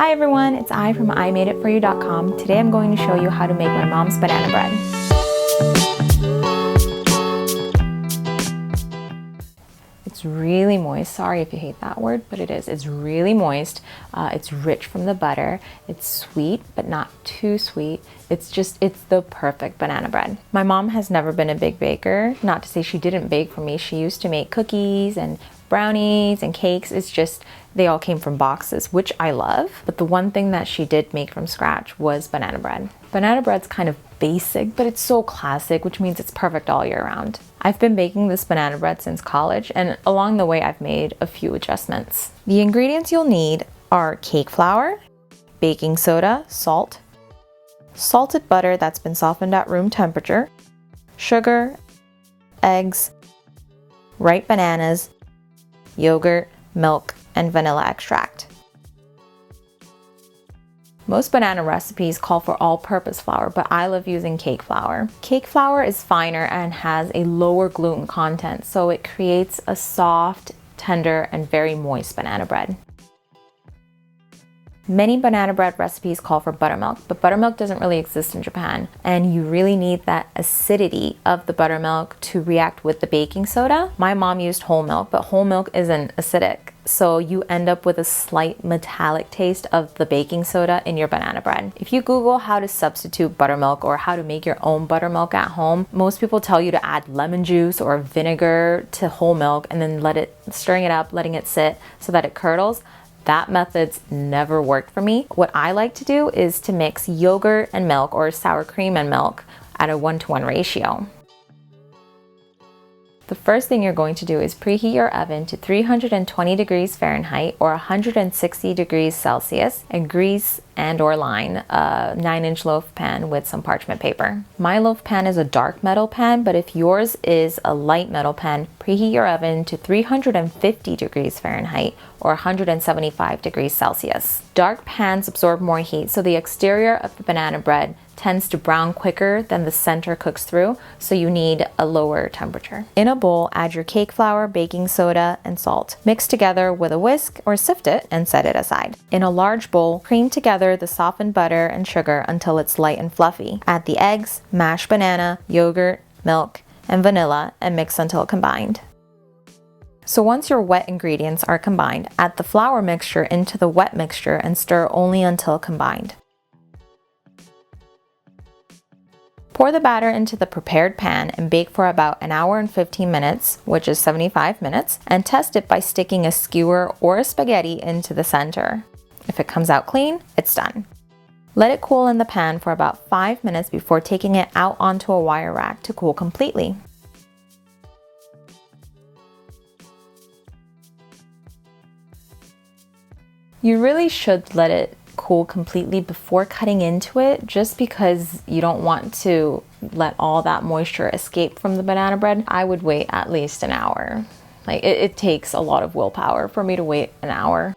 Hi everyone, it's I from imadeitforyou.com. Today I'm going to show you how to make my mom's banana bread. It's really moist. Sorry if you hate that word, but it is. It's really moist. It's rich from the butter. It's sweet, but not too sweet. It's the perfect banana bread. My mom has never been a big baker. Not to say she didn't bake for me. She used to make cookies and brownies and cakes. It's just they all came from boxes, which I love. But the one thing that she did make from scratch was banana bread. Banana bread's kind of basic, but it's so classic, which means it's perfect all year round. I've been baking this banana bread since college, and along the way I've made a few adjustments. The ingredients you'll need are cake flour, baking soda, salt, salted butter that's been softened at room temperature, sugar, eggs, ripe bananas, yogurt, milk, and vanilla extract. Most banana recipes call for all-purpose flour, but I love using cake flour. Cake flour is finer and has a lower gluten content, so it creates a soft, tender, and very moist banana bread. Many banana bread recipes call for buttermilk, but buttermilk doesn't really exist in Japan, and you really need that acidity of the buttermilk to react with the baking soda. My mom used whole milk, but whole milk isn't acidic, so you end up with a slight metallic taste of the baking soda in your banana bread. If you Google how to substitute buttermilk or how to make your own buttermilk at home, most people tell you to add lemon juice or vinegar to whole milk and then stirring it up, letting it sit so that it curdles. That method's never worked for me. What I like to do is to mix yogurt and milk or sour cream and milk at a 1-to-1 ratio. The first thing you're going to do is preheat your oven to 320 degrees Fahrenheit or 160 degrees Celsius and grease and/or line a 9-inch loaf pan with some parchment paper. My loaf pan is a dark metal pan, but if yours is a light metal pan, preheat your oven to 350 degrees Fahrenheit or 175 degrees Celsius. Dark pans absorb more heat, so the exterior of the banana bread tends to brown quicker than the center cooks through, so you need a lower temperature. In a bowl, add your cake flour, baking soda, and salt. Mix together with a whisk or sift it and set it aside. In a large bowl, cream together the softened butter and sugar until it's light and fluffy. Add the eggs, mashed banana, yogurt, milk, and vanilla and mix until combined. So once your wet ingredients are combined, add the flour mixture into the wet mixture and stir only until combined. Pour the batter into the prepared pan and bake for about 1 hour and 15 minutes, which is 75 minutes, and test it by sticking a skewer or a spaghetti into the center. If it comes out clean, it's done. Let it cool in the pan for about 5 minutes before taking it out onto a wire rack to cool completely. You really should let it cool completely before cutting into it, just because you don't want to let all that moisture escape from the banana bread. I would wait at least an hour. It takes a lot of willpower for me to wait an hour.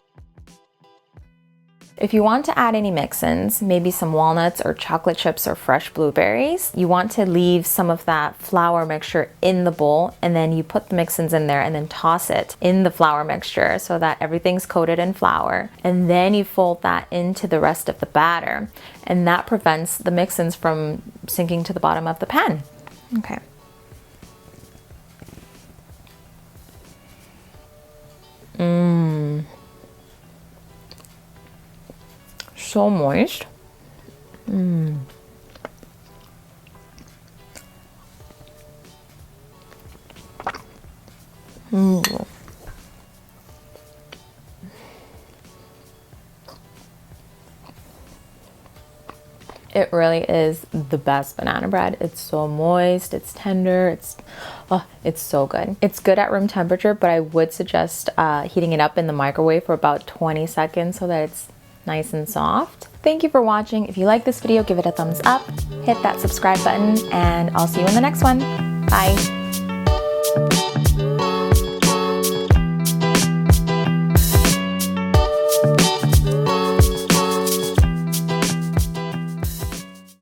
If you want to add any mix-ins, maybe some walnuts or chocolate chips or fresh blueberries, you want to leave some of that flour mixture in the bowl, and then you put the mix-ins in there and then toss it in the flour mixture so that everything's coated in flour. And then you fold that into the rest of the batter, and that prevents the mix-ins from sinking to the bottom of the pan. Okay. So moist. It really is the best banana bread. It's so moist, it's tender, it's so good. It's good at room temperature, but I would suggest heating it up in the microwave for about 20 seconds so that it's nice and soft. Thank you for watching. If you like this video, give it a thumbs up, hit that subscribe button, and I'll see you in the next one. Bye.